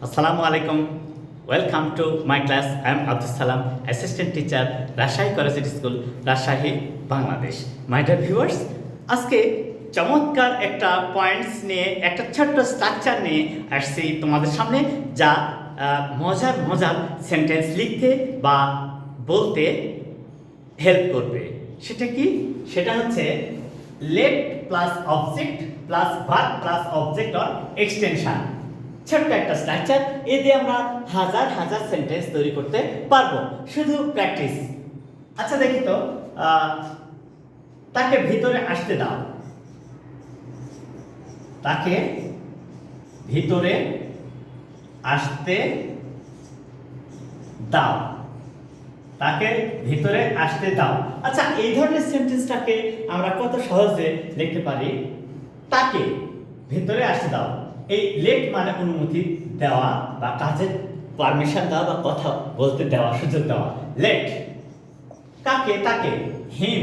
Assalamu alaikum. Welcome to my class. I am Abdus Salam, assistant teacher, Rajshahi Collegiate School, Rajshahi, Bangladesh. My dear viewers, আজকে চমৎকার একটা points নিয়ে একটা ছোট্ট structure নিয়ে আসছি তোমাদের সামনে, যা মজার মজার সেন্টেন্স লিখতে বা বলতে হেল্প করবে। সেটা কি? সেটা হচ্ছে late plus object plus verb plus object or extension. ছোট্ট একটা স্ট্রাকচার, এতে আমরা হাজার হাজার সেন্টেন্স তৈরি করতে পারবো, শুধু প্র্যাকটিস। আচ্ছা দেখি তো, তাকে ভিতরে আসতে দাও। তাকে ভিতরে আসতে দাও। তাকে ভিতরে আসতে দাও। আচ্ছা, এই ধরনের সেন্টেন্সটাকে আমরা কত সহজে লিখতে পারি। তাকে ভিতরে আসতে দাও। এই লেট মানে অনুমতি দেওয়া বা কাজের পারমিশন দেওয়া বা কথা বলতে দেওয়া, সুযোগ দেওয়া। লেট কাকে? তাকে। হিম,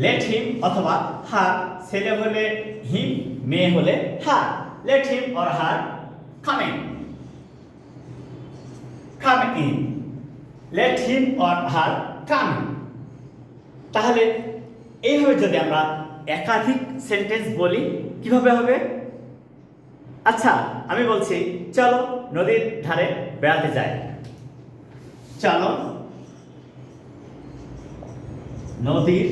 লেট হিম অথবা হার। ছেলে হলে হিম, মেয়ে হলে her. Let him or her come in. Come in. Let him or her come in. তাহলে এইভাবে যদি আমরা একাধিক সেন্টেন্স বলি, কিভাবে হবে? আচ্ছা, আমি বলছি, চলো নদীর ধারে বেড়াতে যাই। চলো নদীর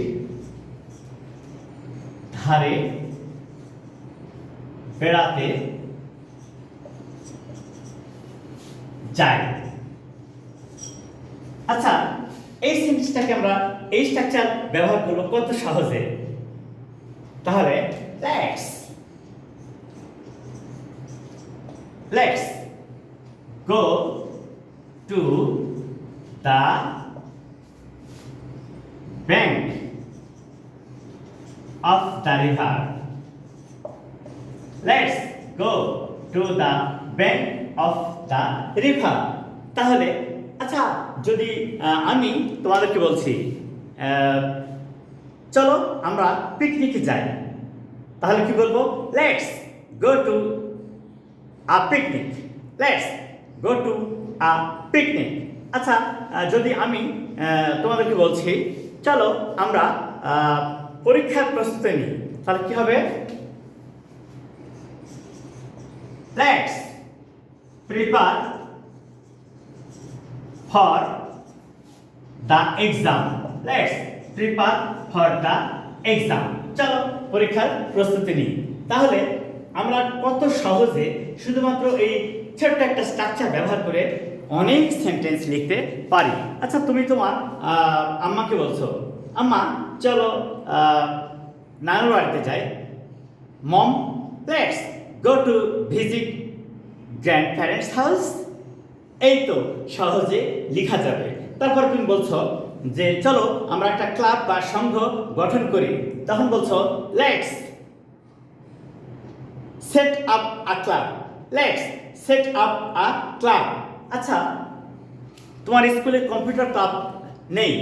ধারে বেড়াতে যাই। আচ্ছা, এই সেন্টেন্সটাকে আমরা এই স্ট্রাকচার ব্যবহার করব কত সহজে। তাহলে Let's go to the bank of the river. Let's go to the bank of the river. তাহলে আচ্ছা, যদি আমি তোমাদেরকে বলছি চলো আমরা পিকনিকে যাই, তাহলে কি বলবো? Let's go to a picnic. Let's go to a picnic. আচ্ছা, যদি আমি তোমাদেরকে বলছি চলো আমরা পরীক্ষার প্রস্তুতি নিই, তাহলে কি হবে? Let's prepare for the exam. Let's prepare for the exam. চলো পরীক্ষার প্রস্তুতি নিই। তাহলে আমরা কত সহজে শুধুমাত্র এই ছোট্ট একটা স্ট্রাকচার ব্যবহার করে অনেক সেন্টেন্স লিখতে পারি। আচ্ছা, তুমি তোমার আম্মাকে বলছো, আম্মা চলো নানুর বাড়িতে যাই। Mom, let's go to visit grandparents house. এই তো সহজে লেখা যাবে। তারপর তুমি বলছো যে চলো আমরা একটা ক্লাব বা সংঘ গঠন করি, তখন বলছো let's set up a club. Let's set up a club. আচ্ছা, তোমার স্কুলে কম্পিউটার ক্লাব নেই,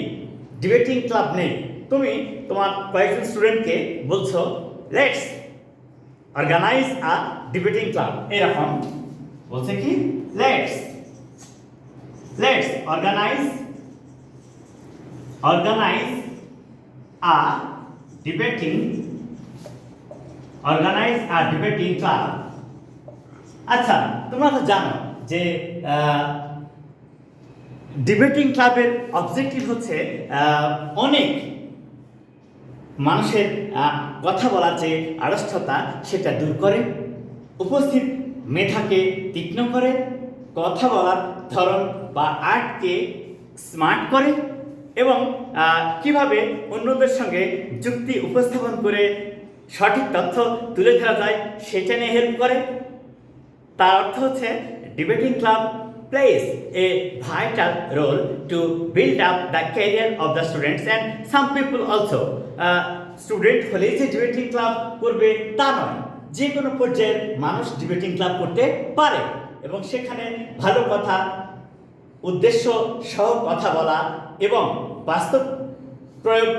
ডিবেটিং ক্লাব নেই, তুমি তোমার কয়েকজন স্টুডেন্টকে বলছো let's organise a debating club. এরকম বলছে কি? Let's organise a debating club. আচ্ছা, তোমরা তো জানো যে ডিবেটিং ক্লাবের অবজেক্টিভ হচ্ছে অনেক মানুষের কথা বলার যে আড়ষ্টতা সেটা দূর করে, উপস্থিত মেধাকে তীক্ষ্ণ করে, কথা বলার ধরন বা আর্টকে স্মার্ট করে এবং কিভাবে অন্যদের সঙ্গে যুক্তি উপস্থাপন করে সঠিক তথ্য তুলে ধরা যায় সেটা নিয়ে হেল্প করে। তার অর্থ হচ্ছে debating club plays a vital role to build up the career of the students and some people also. Student হলেই যে ডিবেটিং ক্লাব করবে তা নয়, যে কোনো পর্যায়ের মানুষ ডিবেটিং ক্লাব করতে পারে এবং সেখানে ভালো কথা, উদ্দেশ্য সহ কথা বলা এবং বাস্তব প্রয়োগ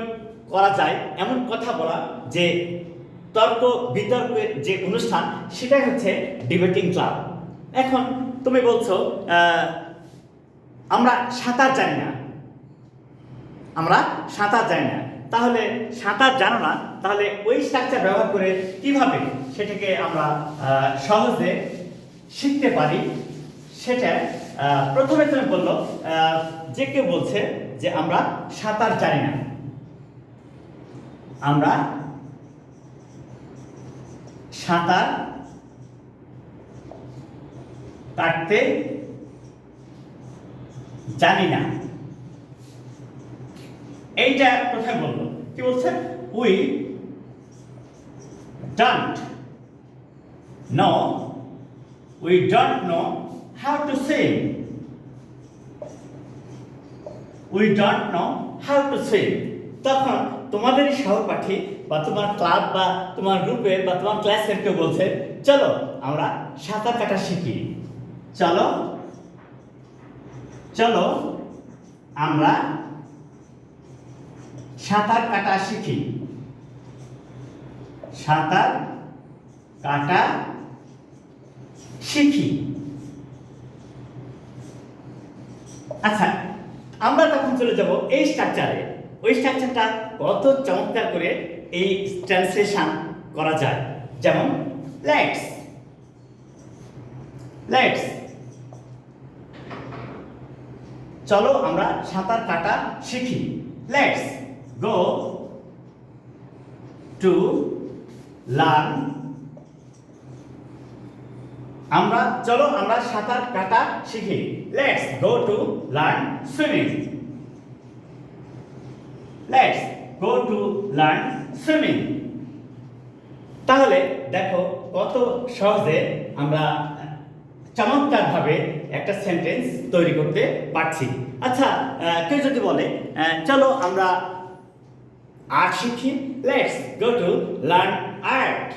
করা যায় এমন কথা বলা, যে তর্ক বিতর্কের যে অনুষ্ঠান সেটাই হচ্ছে ডিবেটিং ক্লাব। এখন তুমি বলছো আমরা সাঁতার জানি না, আমরা সাঁতার জানি না, তাহলে সাঁতার জানো না, তাহলে ওই স্ট্রাকচার ব্যবহার করে কিভাবে সেটাকে আমরা সহজে শিখতে পারি সেটা প্রথমে তুমি বললো যে কেউ বলছে যে আমরা সাঁতার জানি না, আমরা সাঁতার কাটতে জানি না, এইটা প্রথমে বললো। কি বলছে? We don't know, we don't know how to swim, we don't know how to swim. তখন তোমাদের সহপাঠী বা তোমার ক্লাব বা তোমার গ্রুপে বা তোমার ক্লাসের কেউ বলছে চলো আমরা সাঁতার কাটা শিখি, চলো চলো আমরা সাঁতার কাটা শিখি, সাঁতার কাটা শিখি। আচ্ছা, আমরা তখন চলে যাব এই স্ট্রাকচারে। ওই স্ট্রাকচারটা কত চমৎকার করে এই ট্রান্সলেশন করা যায়। যেমন লেটস, লেটস চলো আমরা সাঁতার কাটা শিখি, লেটস গো টু লার্ন, আমরা চলো আমরা সাঁতার কাটা শিখি, let's go to learn swimming, let's go to learn swimming. তাহলে দেখো কত সহজে আমরা চমৎকারভাবে একটা সেন্টেন্স তৈরি করতে পারছি। আচ্ছা, কেউ যদি বলে চলো আমরা আর্ট শিখি, let's go to learn art.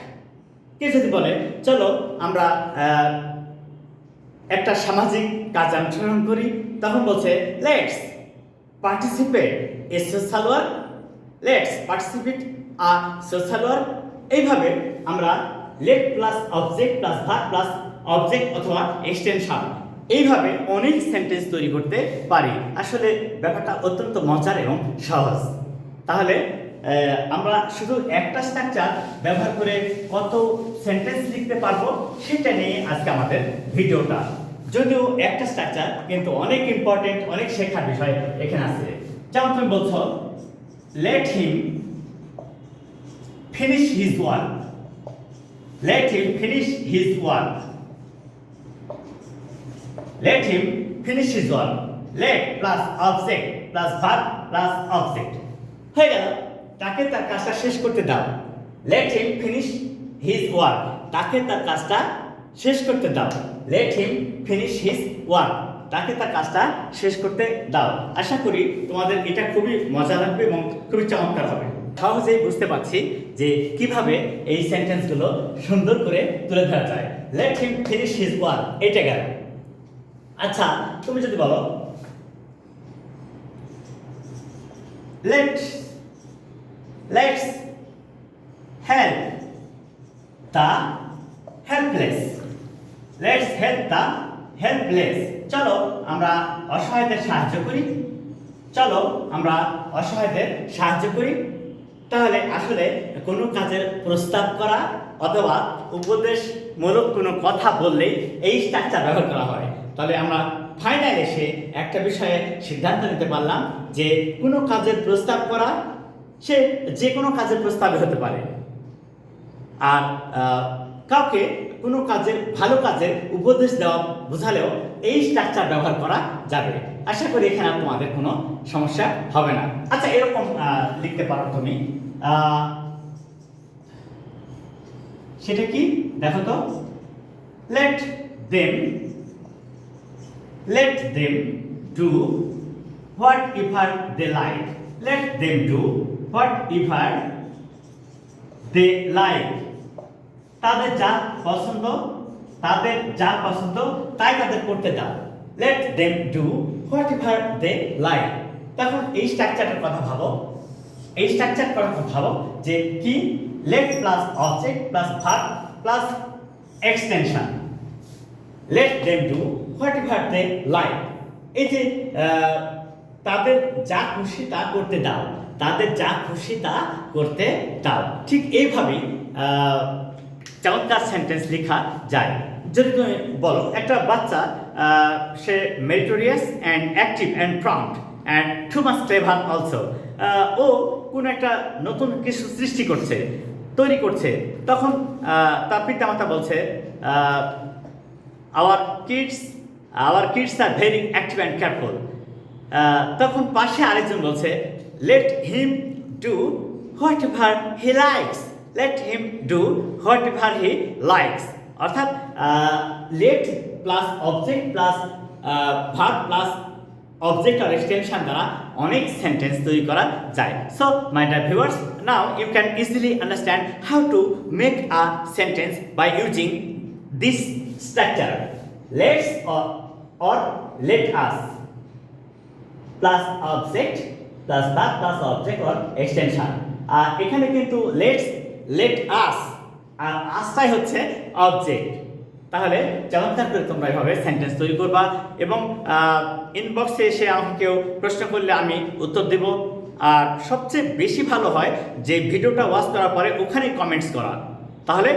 কেউ যদি বলে চলো আমরা একটা সামাজিক কাজে অংশগ্রহণ করি, তখন বলছে let's participate A social work, let's participate a social work. এইভাবে আমরা late plus object plus verb plus object অথবা এক্সটেনশন, এইভাবে অনেক সেন্টেন্স তৈরি করতে পারি। আসলে ব্যাপারটা অত্যন্ত মজার এবং সহজ। তাহলে আমরা শুধু একটা স্ট্রাকচার ব্যবহার করে কত সেন্টেন্স লিখতে পারবো সেটা নিয়ে আজকে আমাদের ভিডিওটা। যদিও একটা স্ট্রাকচার কিন্তু অনেক ইম্পর্টেন্ট, অনেক শেখার বিষয় এখানে আছে। যেমন তুমি বলছো let him finish his work, let him finish his work, let him finish his work, late plus object plus verb plus object হয়ে গেল। তাকে তার কাজটা শেষ করতে দাও, let him finish his work, তাকে তার কাজটা শেষ করতে দাও, let him finish his work, তাকে তার কাজটা শেষ করতে দাও। আশা করি তোমাদের এটা খুবই মজা লাগবে এবং খুবই চমৎকার হবে। সহজেই বুঝতে পারছি যে কিভাবে এই সেন্টেন্সগুলো সুন্দর করে তুলে ধরা যায়। Let him finish his work, এটা গেল। আচ্ছা, তুমি যদি বলো let's help the helpless, let's help the helpless, চলো আমরা অসহায়দের সাহায্য করি, চলো আমরা অসহায়দের সাহায্য করি। তাহলে আসলে কোনো কাজের প্রস্তাব করা অথবা উপদেশমূলক কোনো কথা বললেই এই স্ট্রাকচার ব্যবহার করা হয়। তাহলে আমরা ফাইনাল এসে একটা বিষয়ে সিদ্ধান্ত নিতে পারলাম যে কোনো কাজের প্রস্তাব করা সে যে কোনো কাজের প্রস্তাবে হতে পারে, আর কাউকে কোনো কাজের ভালো কাজের উপদেশ দেওয়া বোঝালেও এই স্ট্রাকচার ব্যবহার করা যাবে। আশা করি এখানে তোমাদের কোনো সমস্যা হবে না। আচ্ছা, এরকম লিখতে পারো তুমি, সেটা কি দেখো তো, let them do whatever they like, let them do whatever they like, তাদের যা পছন্দ তাই তাদের করতে দাও, let them do whatever they like. তখন এই স্ট্রাকচারটার কথা ভাবো, এই স্ট্রাকচার কথা ভাবো যে কি, late plus object plus verb plus extension, let them do whatever they like. এই যে তাদের যা খুশি তা করতে দাও, তাদের যা খুশি তা করতে দাও। ঠিক এইভাবেই চমৎকার সেন্টেন্স লেখা যায়। যদি তুমি বলো একটা বাচ্চা সে meritorious and active and prompt and too much clever also, ও কোনো একটা নতুন কিছু সৃষ্টি করছে, তৈরি করছে, তখন তার পিতামাতা বলছে our kids are very active and careful. তখন পাশে আরেকজন বলছে let him do whatever he likes, let him do whatever he likes. অর্থাৎ let plus object plus verb plus object আর এক্সটেনশন দ্বারা অনেক সেন্টেন্স তৈরি করা যায়। So my dear viewers, now you can easily understand how to make a sentence by using this structure, let's or let us plus object plus verb plus object or extension. আর এখানে কিন্তু let us আর আসটাই হচ্ছে object. তাহলে চমৎকার করে তোমরা এভাবে sentence তৈরি করবা এবং ইনবক্সে এসে আমাকে কেউ প্রশ্ন করলে আমি উত্তর দেব। আর সবচেয়ে বেশি ভালো হয় যে ভিডিওটা ওয়াচ করার পরে ওখানে কমেন্টস করা, তাহলে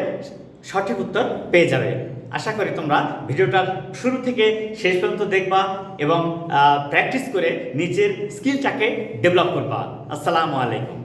সঠিক উত্তর পেয়ে যাবে। আশা করি তোমরা ভিডিওটা শুরু থেকে শেষ পর্যন্ত দেখবা এবং প্র্যাকটিস করে নিজের স্কিলটাকে ডেভেলপ করবা। আসসালামু আলাইকুম।